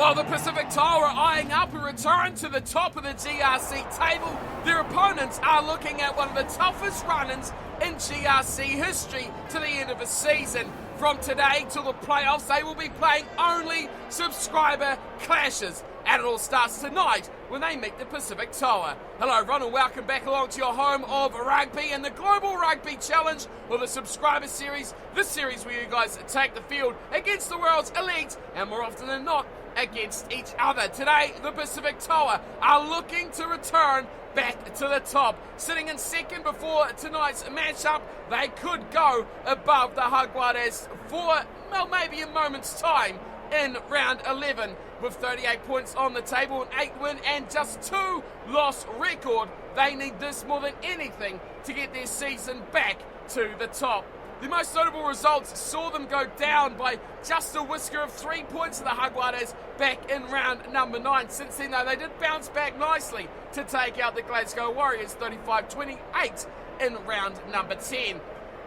While the Pacific TOA are eyeing up a return to the top of the GRC table, their opponents are looking at one of the toughest run-ins in GRC history to the end of the season. From today till the playoffs, they will be playing only subscriber clashes. And it all starts tonight when they meet the Pacific TOA. Hello everyone and welcome back along to your home of rugby and the Global Rugby Challenge, or the Subscriber Series. This series where you guys take the field against the world's elite and more often than not against each other. Today the Pacific TOA are looking to return back to the top. Sitting in second before tonight's matchup, they could go above the Jaguares for, well, maybe a moment's time in round 11 with 38 points on the table, an 8-win and just 2-loss record. They need this more than anything to get their season back to the top. The most notable results saw them go down by just a whisker of 3 points to the Jaguares back in round number 9. Since then, though, they did bounce back nicely to take out the Glasgow Warriors 35-28 in round number 10.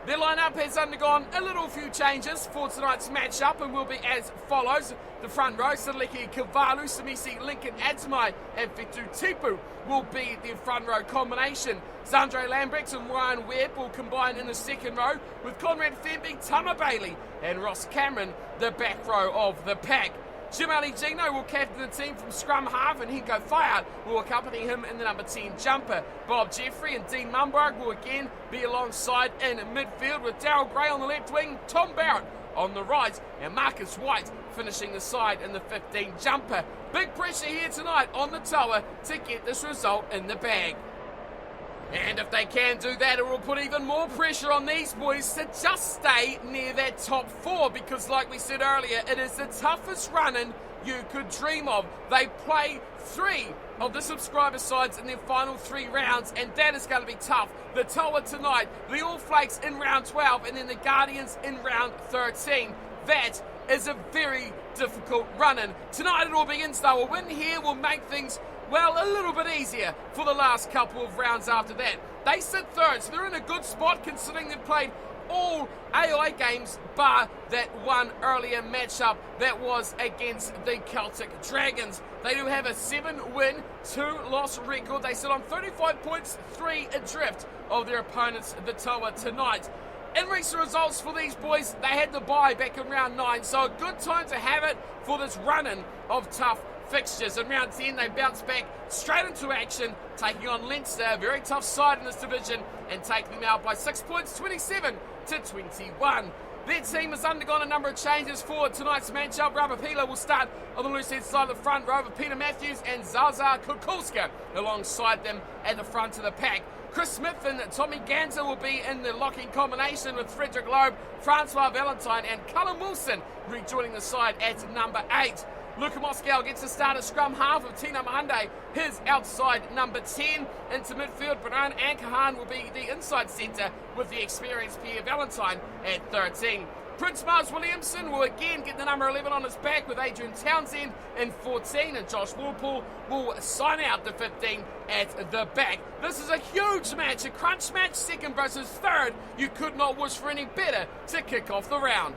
Their lineup has undergone a little few changes for tonight's matchup and will be as follows. The front row, Sadleki Kavalu, Samisi, Lincoln Atamai and Fitu Tipu will be the front row combination. Zandre Lambrecht and Ryan Webb will combine in the second row with Conrad Femby, Tama Bailey and Ross Cameron, the back row of the pack. Jim Ali Gino will captain the team from scrum half and Henko Fayard will accompany him in the number 10 jumper. Bob Jeffrey and Dean Mumberg will again be alongside in midfield with Darryl Gray on the left wing, Tom Barrett on the right and Marcus White finishing the side in the 15 jumper. Big pressure here tonight on the TOA to get this result in the bag. And if they can do that, it will put even more pressure on these boys to just stay near that top 4, because like we said earlier, it is the toughest run-in you could dream of. They play 3 of the subscriber sides in their final 3 rounds, and that is going to be tough. The TOA tonight, the All Flakes in round 12, and then the Guardians in round 13. That is a very difficult run-in. Tonight it all begins though. A win here will make things, well, a little bit easier for the last couple of rounds after that. They sit third, so they're in a good spot considering they've played all AI games bar that one earlier matchup that was against the Celtic Dragons. They do have a 7-win, 2-loss record. They sit on 35 points, 3 adrift of their opponents, the TOA, tonight. In recent results for these boys, they had the bye back in round 9, so a good time to have it for this run-in of tough fixtures. In round 10, they bounced back straight into action, taking on Leinster, a very tough side in this division, and taking them out by 6 points, 27-21. Their team has undergone a number of changes for tonight's matchup. Rapapila will start on the loose head side of the front row with Peter Matthews and Zaza Kukulska alongside them at the front of the pack. Chris Smith and Tommy Ganser will be in the locking combination with Frederick Loeb, Francois Valentine and Cullen Wilson rejoining the side at number 8. Luka Moscow gets the start at scrum half of Tina Mahande, his outside number 10. Into midfield, Bernard Ankahan will be the inside centre with the experienced Pierre Valentine at 13. Prince Mars Williamson will again get the number 11 on his back with Adrian Townsend in 14, and Josh Walpole will sign out the 15 at the back. This is a huge match, a crunch match, second versus third. You could not wish for any better to kick off the round.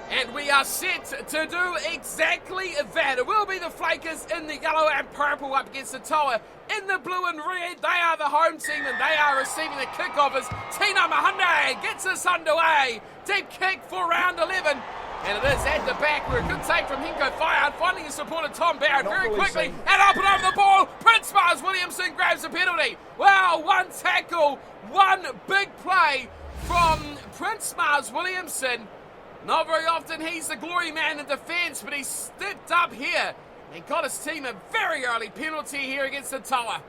And we are set to do exactly that. It will be the Flakers in the yellow and purple up against the TOA in the blue and red. They are the home team and they are receiving the kickoff as Tina Mahande gets us underway. Deep kick for round 11. And it is at the back where a good take from Henko Fayard, finding his supporter Tom Barrett very quickly and up and over the ball. Prince Mars Williamson grabs the penalty. Wow, one tackle, one big play from Prince Mars Williamson. Not very often he's the glory man in defence, but he stepped up here and got his team a very early penalty here against the TOA.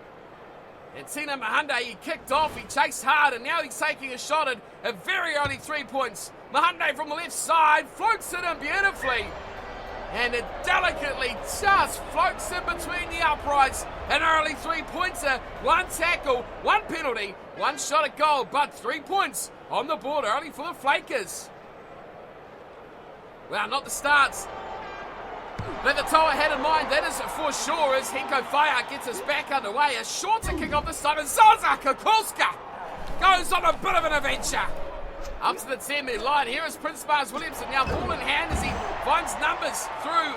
And Tina Mahande, he kicked off, he chased hard, and now he's taking a shot at a very early 3 points. Mahande from the left side floats it in beautifully. And it delicately just floats in between the uprights. An early 3-pointer, one tackle, one penalty, one shot at goal, but 3 points on the board early for the Flakers. Well, not the starts that the TOA had in mind, that is for sure, as Henko Fayard gets us back underway. A shorter kick off this time, and Zaza Kukulska goes on a bit of an adventure. Up to the 10-metre line. Here is Prince Mars Williamson. Now ball in hand as he finds numbers through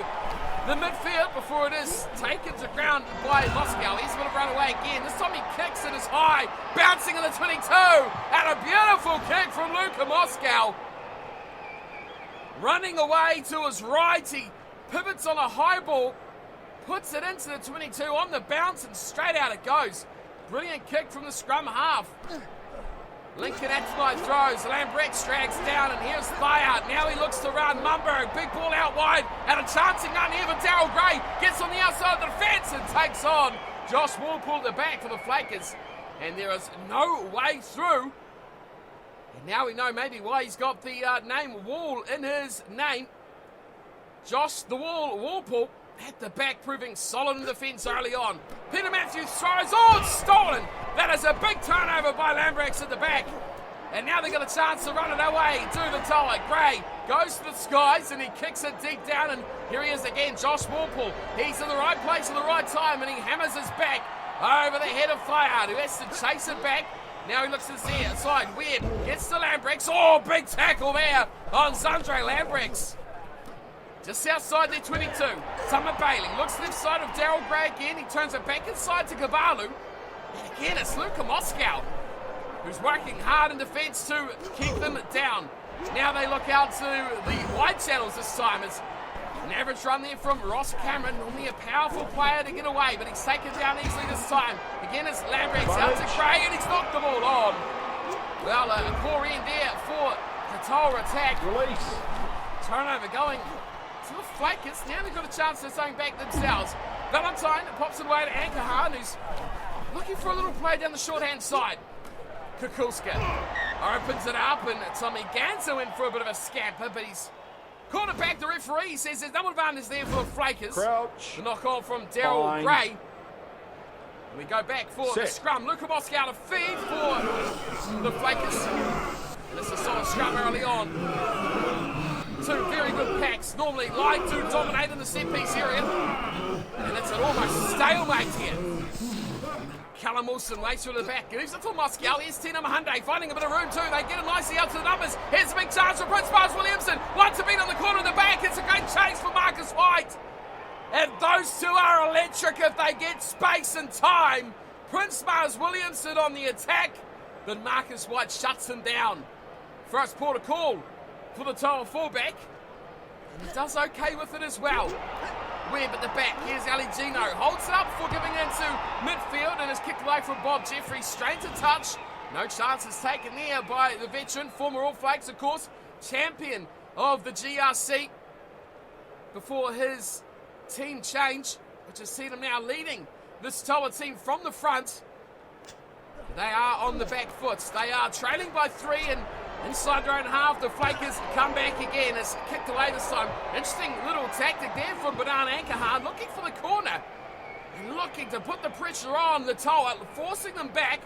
the midfield before it is taken to ground by Moscow. He's going to run away again. This time he kicks it as high, bouncing in the 22. And a beautiful kick from Luka Moscow. Running away to his right. He pivots on a high ball, puts it into the 22 on the bounce, and straight out it goes. Brilliant kick from the scrum half. Lincoln Atmai throws, Lambrex drags down, and here's Thayard. Now he looks to run. Mumberg, big ball out wide, and a chancing run here for Daryl Gray. Gets on the outside of the defence and takes on Josh Walpole at the back for the Flakers. And there is no way through. And now we know maybe why he's got the name Wall in his name. Josh the Wall Walpole at the back, proving solid in defence early on. Peter Matthews throws, it's stolen. That is a big turnover by Lambrex at the back. And now they got a chance to run it away to the TOA. Gray goes to the skies and he kicks it deep down, and here he is again, Josh Walpole. He's in the right place at the right time, and he hammers his back over the head of Thayard, who has to chase it back. Now he looks to the side. Weird. Gets to Lambrex. Big tackle there on Zandre Lambrex. Just outside their 22. Summer Bailey looks left side of Daryl Gray again. He turns it back inside to Gavalu. And again, it's Luka Moscow, who's working hard in defence to keep them down. Now they look out to the wide channels this time. It's an average run there from Ross Cameron. Normally a powerful player to get away, but he's taken down easily this time. Again, it's Lambrex out to Gray, and he's knocked the ball on. Well, a poor end there for the TOA attack. Release. Turnover going to the Flakers. Now they've got a chance to something back themselves. Valentine pops it away to Ankahan, who's looking for a little play down the short-hand side. Kukulska opens it up, and Tommy Ganso in for a bit of a scamper, but he's caught it back. The referee says there's double advantage there for the Flakers. Crouch. The knock-on from Daryl Gray. And we go back for the scrum. Luka Moscow to feed for the Flakers. And it's a solid scrum early on. Two very good packs. Normally like to dominate in the set-piece area. And it's an almost stalemate here. Callum Wilson waits through the back. Moves it for Moscow. Here's Tina Mahunde finding a bit of room too. They get it nicely out to the numbers. Here's a big chance for Prince Mars Williamson. One to beat on the corner of the back. It's a great chase for Marcus White. And those two are electric if they get space and time. Prince Mars Williamson on the attack, but Marcus White shuts him down. First port of call for the TOA fullback. And he does okay with it as well. Webb at the back. Here's Ali Gino. Holds it up before giving into midfield and is kicked away from Bob Jeffrey. Straight to touch. No chances taken there by the veteran, former All Flakes, of course, champion of the GRC before his team change, which has seen him now leading this TOA team from the front. They are on the back foot. They are trailing by 3, and inside their own half, the Flakers come back again. It's kicked away this time. Interesting little tactic there from Banan Ankahan, looking for the corner and looking to put the pressure on the TOA, forcing them back.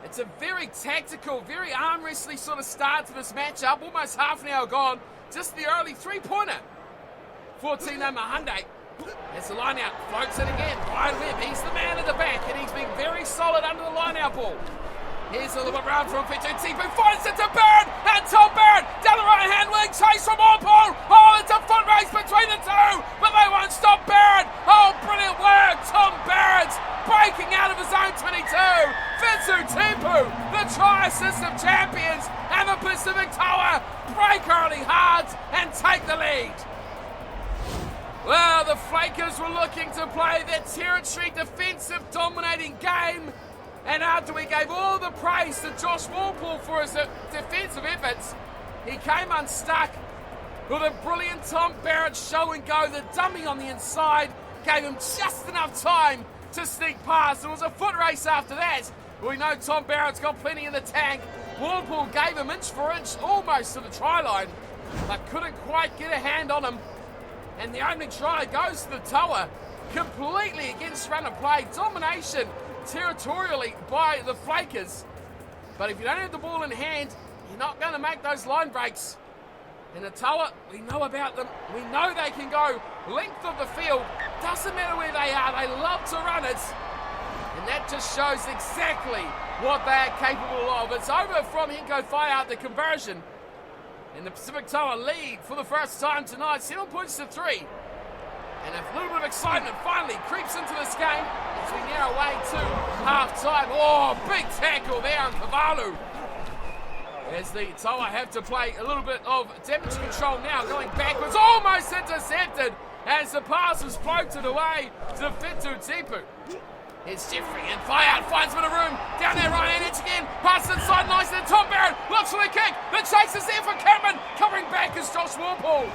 It's a very tactical, very arm wrestling sort of start to this matchup. Almost half an hour gone. Just the early three-pointer for Tino Mahunde. As the line-out floats it again. Ryan Webb, he's the man at the back, and he's been very solid under the line-out ball. Here's a little bit round from Fitu. Tipu finds it to Barrett, and Tom Barrett down the right-hand wing, chase from Walpole. It's a foot race between the two, but they won't stop Barrett. Brilliant work. Tom Barrett breaking out of his own 22. Fitu Tipu, the tri-assist of champions, and the Pacific TOA break early hard and take the lead. Well, the Flakers were looking to play their territory defensive dominating game, and after we gave all the praise to Josh Walpole for his defensive efforts, he came unstuck with a brilliant Tom Barrett show and go. The dummy on the inside gave him just enough time to sneak past. It was a foot race after that. We know Tom Barrett's got plenty in the tank. Walpole gave him inch for inch almost to the try line, but couldn't quite get a hand on him. And the opening try goes to the TOA, completely against run of play. Domination territorially by the Flakers. But if you don't have the ball in hand, you're not going to make those line breaks. And the TOA, we know about them. We know they can go length of the field. Doesn't matter where they are, they love to run it. And that just shows exactly what they're capable of. It's over from Hinko Fayard, the conversion. And the Pacific TOA lead for the first time tonight, 7 points to 3. And a little bit of excitement finally creeps into this game as we near away to half-time. Oh, big tackle there on Kavalu. As the TOA have to play a little bit of damage control now, going backwards, almost intercepted as the pass was floated away to Fitu Tipu. Here's Jeffrey, and Fayard finds a bit of room down there right hand edge again. Pass inside nicely to Tom Barrett. Looks for the kick. The chase is there for Cameron. Covering back is Josh Warple.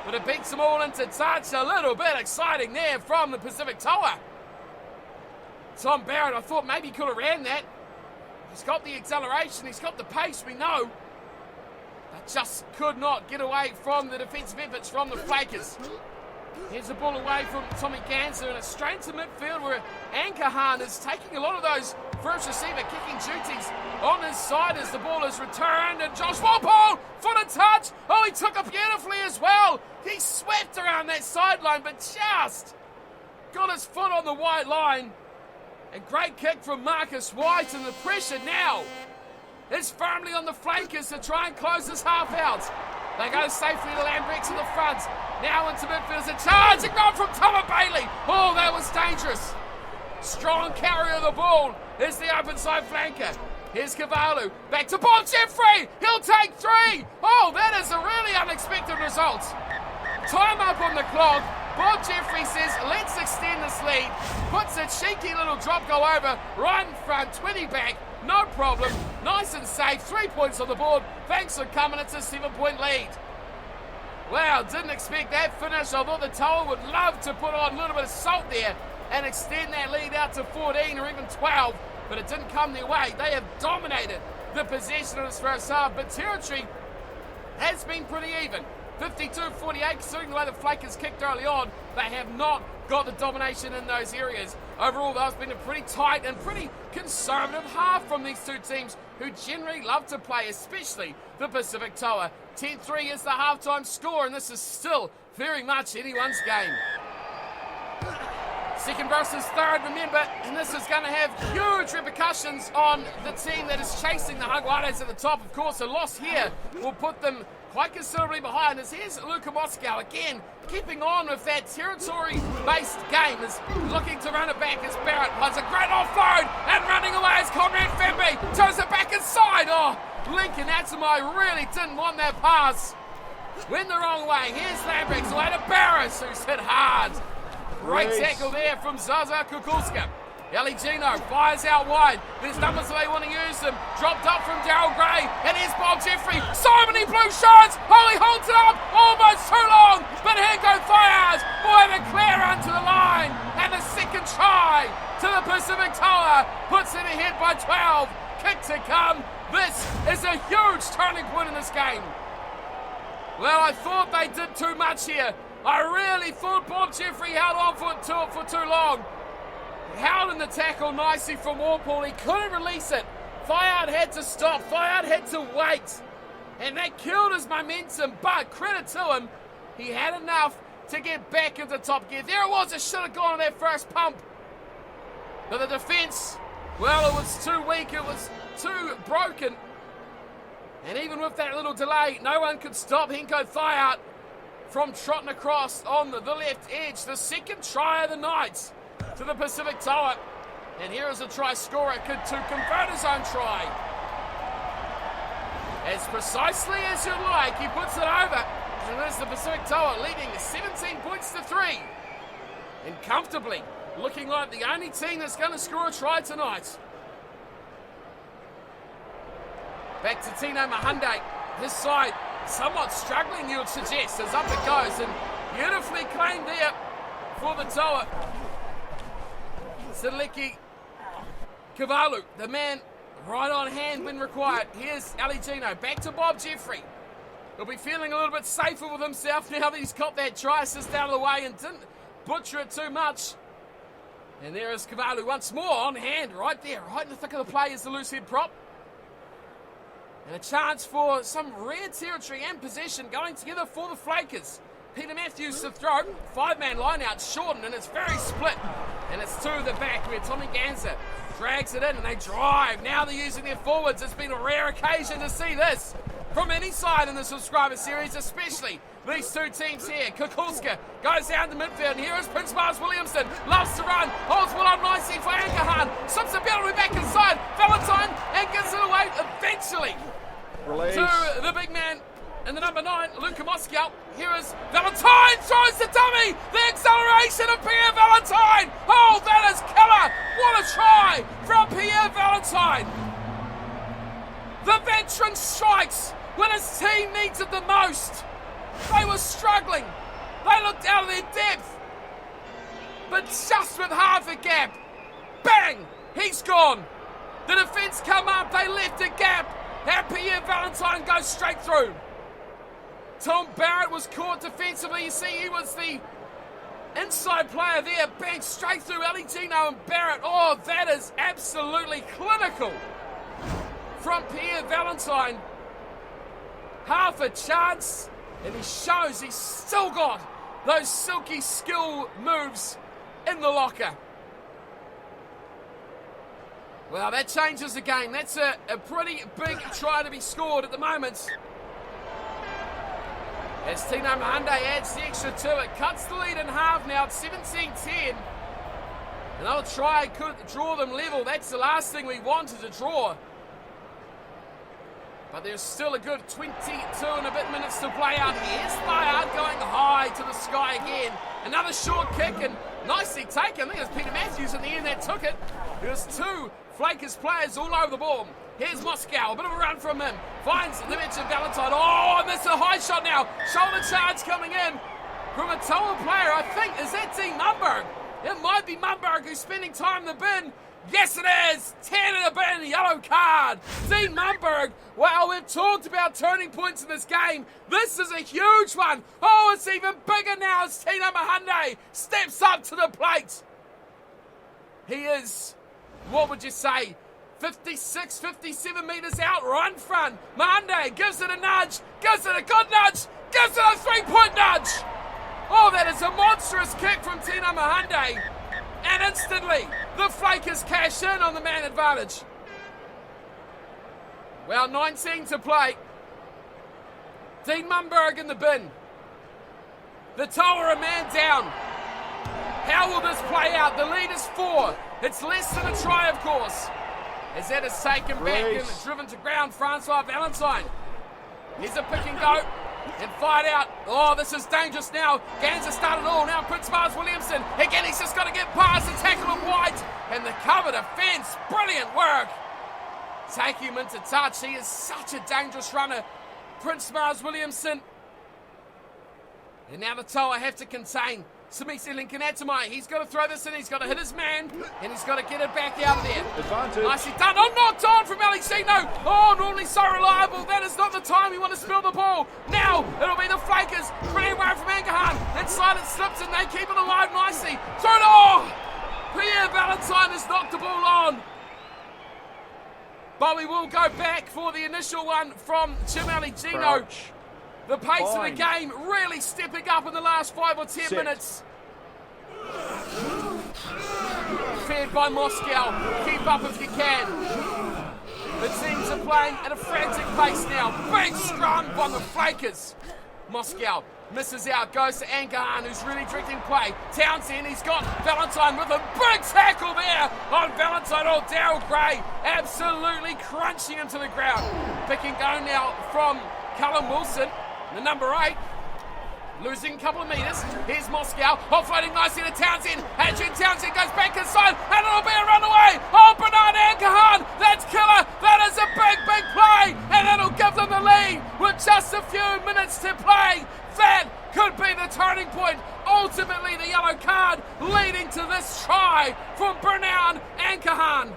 But it beats them all into touch. A little bit exciting there from the Pacific TOA. Tom Barrett, I thought maybe he could have ran that. He's got the acceleration. He's got the pace, we know. But just could not get away from the defensive efforts from the Flakers. Here's the ball away from Tommy Ganser, and it's straight to midfield where Ankahan is taking a lot of those first receiver kicking duties on his side as the ball is returned, and Josh Walpole for the touch. Oh, he took it beautifully as well. He swept around that sideline, but just got his foot on the white line. A great kick from Marcus White, and the pressure now is firmly on the Flakers to try and close this half out. They go safely to Lambrex in the front. Now into midfield is a charging run from Tama Bailey. Oh, that was dangerous. Strong carry of the ball is the open side flanker. Here's Kavalu. Back to Bob Jeffrey. He'll take 3. Oh, that is a really unexpected result. Time up on the clock. Bob Jeffrey says, let's extend this lead. Puts a cheeky little drop go over right in front, 20 back. No problem. Nice and safe. 3 points on the board. Thanks for coming. It's a 7-point lead. Wow, didn't expect that finish. I thought the TOA would love to put on a little bit of salt there and extend that lead out to 14 or even 12, but it didn't come their way. They have dominated the possession of this first half, but territory has been pretty even. 52-48, considering the way the Flakers kicked early on, they have not got the domination in those areas. Overall, though, it's been a pretty tight and pretty conservative half from these two teams who generally love to play, especially the Pacific TOA. 10-3 is the halftime score, and this is still very much anyone's game. Second versus third, remember, and this is going to have huge repercussions on the team that is chasing the Jaguares at the top. Of course, a loss here will put them quite considerably behind. As here's Luka Moscow again, keeping on with that territory-based game, is looking to run it back as Barrett has a great offload, and running away as Conrad Femby turns it back inside. Oh, Lincoln Atamai really didn't want that pass. Went the wrong way. Here's Lambrex away to Barris, who's hit hard. Great tackle there from Zaza Kukulska. Ellie Gino fires out wide. There's numbers that they want to use them. Dropped up from Daryl Gray. And here's Bob Jeffrey. So many blue shirts. Holly holds it up. Almost too long. But here goes Fayard. Boy, the clear onto the line. And the second try to the Pacific TOA puts it ahead by 12. Kick to come. This is a huge turning point in this game. Well, I thought they did too much here. I really thought Bob Jeffrey held on for too long. Held in the tackle nicely from Warple. He couldn't release it. Fayard had to stop. Fayard had to wait. And that killed his momentum. But credit to him, he had enough to get back into top gear. There it was. It should have gone on that first pump. But the defense, well, it was too weak. It was too broken. And even with that little delay, no one could stop Hinko Fayard from trotting across on the left edge. The second try of the night to the Pacific TOA. And here is a try scorer to convert his own try. As precisely as you like, he puts it over. And there's the Pacific TOA leading 17 points to 3. And comfortably looking like the only team that's going to score a try tonight. Back to Tino Mahunde. His side somewhat struggling, you would suggest, as up it goes. And beautifully claimed there for the TOA. Sidleki Kavalu, the man right on hand when required. Here's Ali Gino, back to Bob Jeffrey. He'll be feeling a little bit safer with himself now that he's got that try assist out of the way and didn't butcher it too much. And there is Kavalu once more on hand, right there, right in the thick of the play is the loose head prop. And a chance for some rare territory and possession going together for the Flakers. Peter Matthews to throw, 5-man line out, shortened, and it's very split. And it's to the back where Tommy Ganser Drags it in and they drive. Now they're using their forwards. It's been a rare occasion to see this from any side in the subscriber series, especially these two teams here. Kukulska goes down the midfield, and here is Prince Miles Williamson. Loves to run, holds one on nicely for Ankahan. Slips a penalty back inside. Valentine and gives it away eventually to the big man in the number 9, Luka Moscow. Here is Valentine, throws the dummy. The acceleration of Pierre Valentine. Oh, that is killer. What a try from Pierre Valentine. The veteran strikes when his team needs it the most. They were struggling. They looked out of their depth. But just with half a gap, bang, he's gone. The defence come up, they left a gap, and Pierre Valentine goes straight through. Tom Barrett was caught defensively. You see, he was the inside player there. Bang, straight through Aligino and Barrett. Oh, that is absolutely clinical from Pierre Valentine. Half a chance, and he shows he's still got those silky skill moves in the locker. Well, that changes the game. That's a pretty big try to be scored at the moment. As Tino Mahande adds the extra to it, cuts the lead in half now at 17-10. Another try could draw them level. That's the last thing we wanted to draw. But there's still a good 22 and a bit minutes to play out. Here's Bayard going high to the sky again. Another short kick and nicely taken. I think it was Peter Matthews in the end that took it. There's two Flakers players all over the ball. Here's Moscow, a bit of a run from him. Finds the bench of Valentine. Oh, and that's a high shot now. Shoulder charge coming in from a TOA player. I think, is that Dean Mumberg? It might be Mumberg who's spending time in the bin. Yes, it is. 10 in the bin, yellow card. Dean Mumberg. Wow, we've talked about turning points in this game. This is a huge one. Oh, it's even bigger now as Tino Mahande steps up to the plate. He is, what would you say, 56, 57 metres out, right in front. Mahande gives it a nudge, gives it a good nudge, gives it a 3-point nudge. Oh, that is a monstrous kick from Tino Mahande. And instantly, the Flakers cash in on the man advantage. Well, 19 to play. Dean Mumberg in the bin. The TOA a man down. How will this play out? The lead is 4. It's less than a try, of course. As that is taken back and driven to ground, Francois Valentine. Here's a pick and go and fired out. Oh, this is dangerous now. Ganser started all. Now Prince Miles Williamson. Again, he's just got to get past the tackle of White. And the cover defence. Brilliant work. Taking him into touch. He is such a dangerous runner. Prince Miles Williamson. And now the TOA have to contain Samisi Lincoln-Atamai. He's got to throw this in, he's got to hit his man, and he's got to get it back out there. Advantage. Nicely done. Oh, knocked on from Alicino. Oh, normally so reliable. That is not the time we want to spill the ball. Now, it'll be the Flakers. Pretty away from Ankahan. Inside it slips, and they keep it alive nicely. Throw it. Oh! Pierre Valentine has knocked the ball on. But we will go back for the initial one from Jim Aligino. The pace of the game really stepping up in the last 5 or 10 minutes. Fed by Moscow. Keep up if you can. The teams are playing at a frantic pace now. Big scrum by the Flakers. Moscow misses out, goes to Ankahan, who's really directing play. Townsend, he's got Valentine with a big tackle there on Valentine. Oh, Daryl Gray absolutely crunching him to the ground. Pick and go now from Callum Wilson. The number 8, losing a couple of metres. Here's Moscow, offloading nicely to Townsend. Adrian Townsend goes back inside, and it'll be a runaway. Oh, Bernard Ankahan, that's killer. That is a big, big play, and it'll give them the lead with just a few minutes to play. That could be the turning point. Ultimately, the yellow card leading to this try from Bernard Ankahan.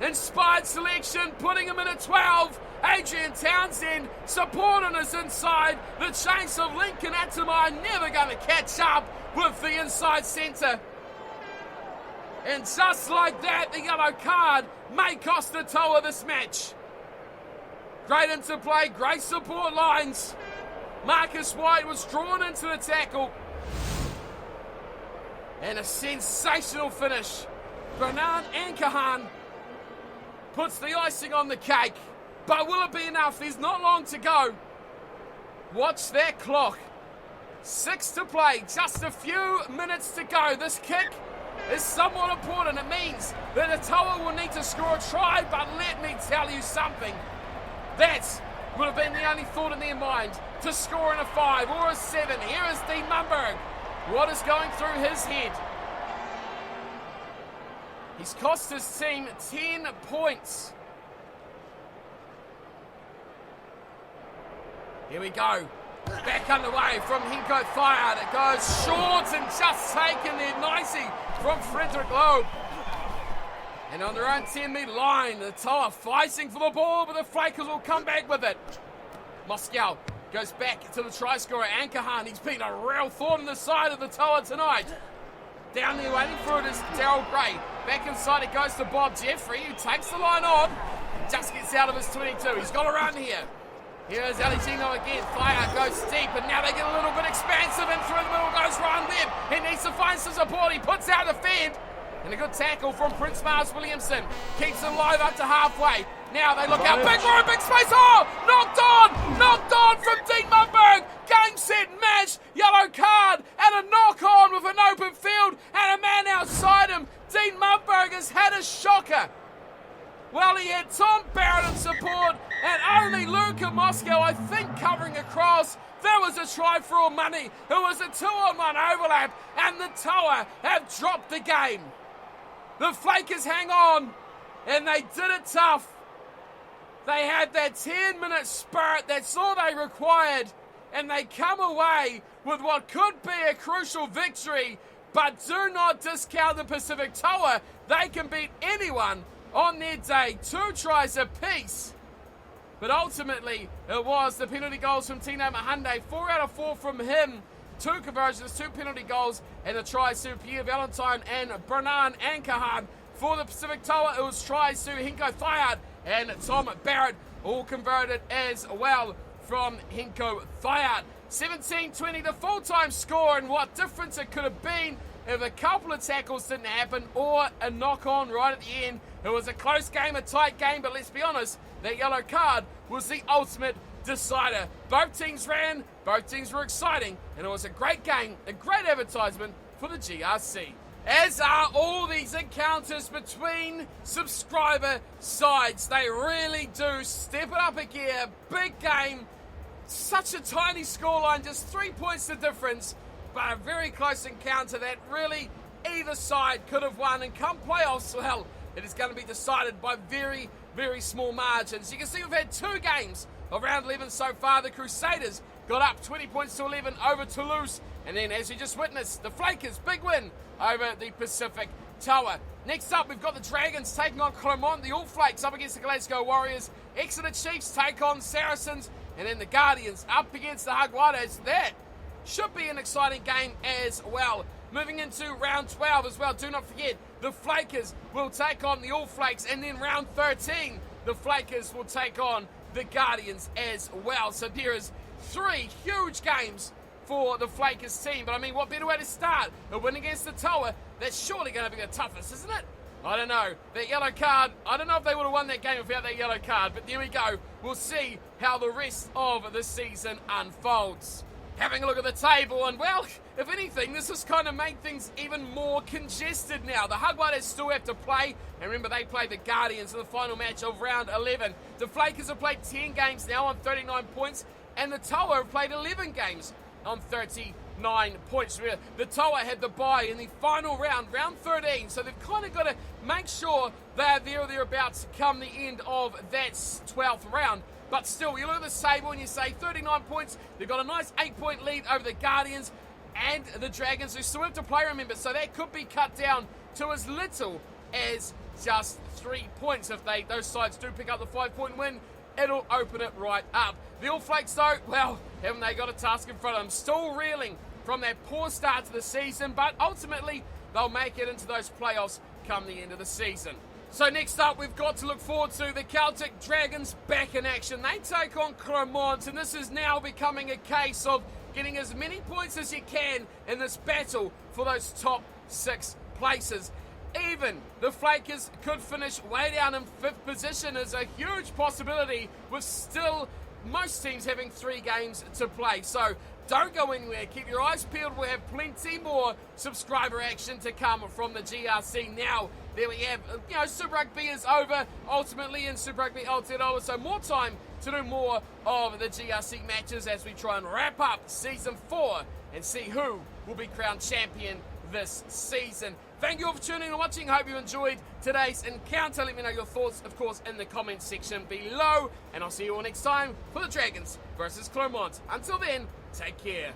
Inspired selection, putting him in at 12. Adrian Townsend, support on his inside. The chase of Lincoln-Atamai never going to catch up with the inside centre. And just like that, the yellow card may cost the TOA this match. Great interplay, great support lines. Marcus White was drawn into the tackle. And a sensational finish Bernard Ankahan puts the icing on the cake. But will it be enough? There's not long to go. Watch that clock. 6 to play, just a few minutes to go. This kick is somewhat important. It means that the TOA will need to score a try, but let me tell you something. That would have been the only thought in their mind, to score in a 5 or a 7. Here is Dean Mumberg. What is going through his head? He's cost his team 10 points. Here we go. Back underway from Hinko Thiard. It goes short and just taken there nicely from Frederick Loeb. And on their own 10-metre line, the TOA fighting for the ball, but the Flakers will come back with it. Moscow goes back to the try scorer, Ankahan. He's been a real thorn in the side of the TOA tonight. Down there waiting for it is Daryl Gray. Back inside it goes to Bob Jeffrey, who takes the line on. Just gets out of his 22. He's got a run here. Here's Aligino again. Fire goes deep, and now they get a little bit expansive, and through the middle goes Ryan Webb. He needs to find some support. He puts out the fend. And a good tackle from Prince Mars Williamson. Keeps it alive up to halfway. Now they look out. Big room, big space. Oh! Knocked on from Dean Mumberg. Game, set, match. Yellow card. And a knock on with an open field. And a man outside him. Dean Mumberg has had a shocker. Well, he had Tom Barrett in support. And only Luca Moscow, I think, covering across. There was a try for all money. It was a 2-on-1 overlap. And the TOA have dropped the game. The Flakers hang on, and they did it tough. They had that 10-minute spirit, that's all they required, and they come away with what could be a crucial victory. But do not discount the Pacific TOA. They can beat anyone on their day. 2 tries apiece. But ultimately, it was the penalty goals from Tino Mahunde. 4 out of 4 from him. 2 conversions, 2 penalty goals, and a tries to Pierre Valentine and Bernard Ankahan. For the Pacific TOA, it was tries to Hinko Thiard and Tom Barrett, all converted as well from Hinko Thiard. 17-20, the full-time score, and what difference it could have been if a couple of tackles didn't happen or a knock-on right at the end. It was a close game, a tight game, but let's be honest, that yellow card was the ultimate decider. Both teams ran, both teams were exciting, and it was a great game, a great advertisement for the GRC. As are all these encounters between subscriber sides. They really do step it up a gear. Big game, such a tiny scoreline, just 3 points the difference, but a very close encounter that really either side could have won. And come playoffs, well, it is going to be decided by very, very small margins. You can see we've had 2 games of round 11 so far. The Crusaders got up 20 points to 11 over Toulouse. And then, as you just witnessed, the Flakers, big win over the Pacific TOA. Next up, we've got the Dragons taking on Clermont. The All Flakes up against the Glasgow Warriors. Exeter Chiefs take on Saracens. And then the Guardians up against the Jaguares. That should be an exciting game as well. Moving into round 12 as well. Do not forget, the Flakers will take on the All Flakes. And then round 13, the Flakers will take on the Guardians as well. So there is 3 huge games for the Flakers team. But I mean, what better way to start? A win against the TOA. That's surely going to be the toughest, isn't it? I don't know. That yellow card, I don't know if they would have won that game without that yellow card. But there we go. We'll see how the rest of the season unfolds. Having a look at the table, and well, if anything, this has kind of made things even more congested now. The Jaguares still have to play, and remember they play the Guardians in the final match of round 11. The Flakers have played 10 games now on 39 points, and the TOA have played 11 games on 39 points. The TOA had the bye in the final round, round 13, so they've kind of got to make sure they're there or thereabouts come the end of that 12th round. But still, you look at the table and you say 39 points. They've got a nice 8-point lead over the Guardians and the Dragons, who still have to play, remember. So that could be cut down to as little as just 3 points. If those sides do pick up the 5-point win, it'll open it right up. The All Flakes, though, well, haven't they got a task in front of them? Still reeling from that poor start to the season, but ultimately they'll make it into those playoffs come the end of the season. So next up, we've got to look forward to the Celtic Dragons back in action. They take on Clermont, and this is now becoming a case of getting as many points as you can in this battle for those top 6 places. even the Flakers could finish way down in 5th position is a huge possibility, with still most teams having 3 games to play. So don't go anywhere. Keep your eyes peeled. We'll have plenty more subscriber action to come from the GRC. Now, there we have, Super Rugby is over ultimately in Super Rugby Aotearoa. So more time to do more of the GRC matches as we try and wrap up Season 4 and see who will be crowned champion this season. Thank you all for tuning and watching. Hope you enjoyed today's encounter. Let me know your thoughts, of course, in the comments section below. And I'll see you all next time for the Dragons versus Clermont. Until then, take care.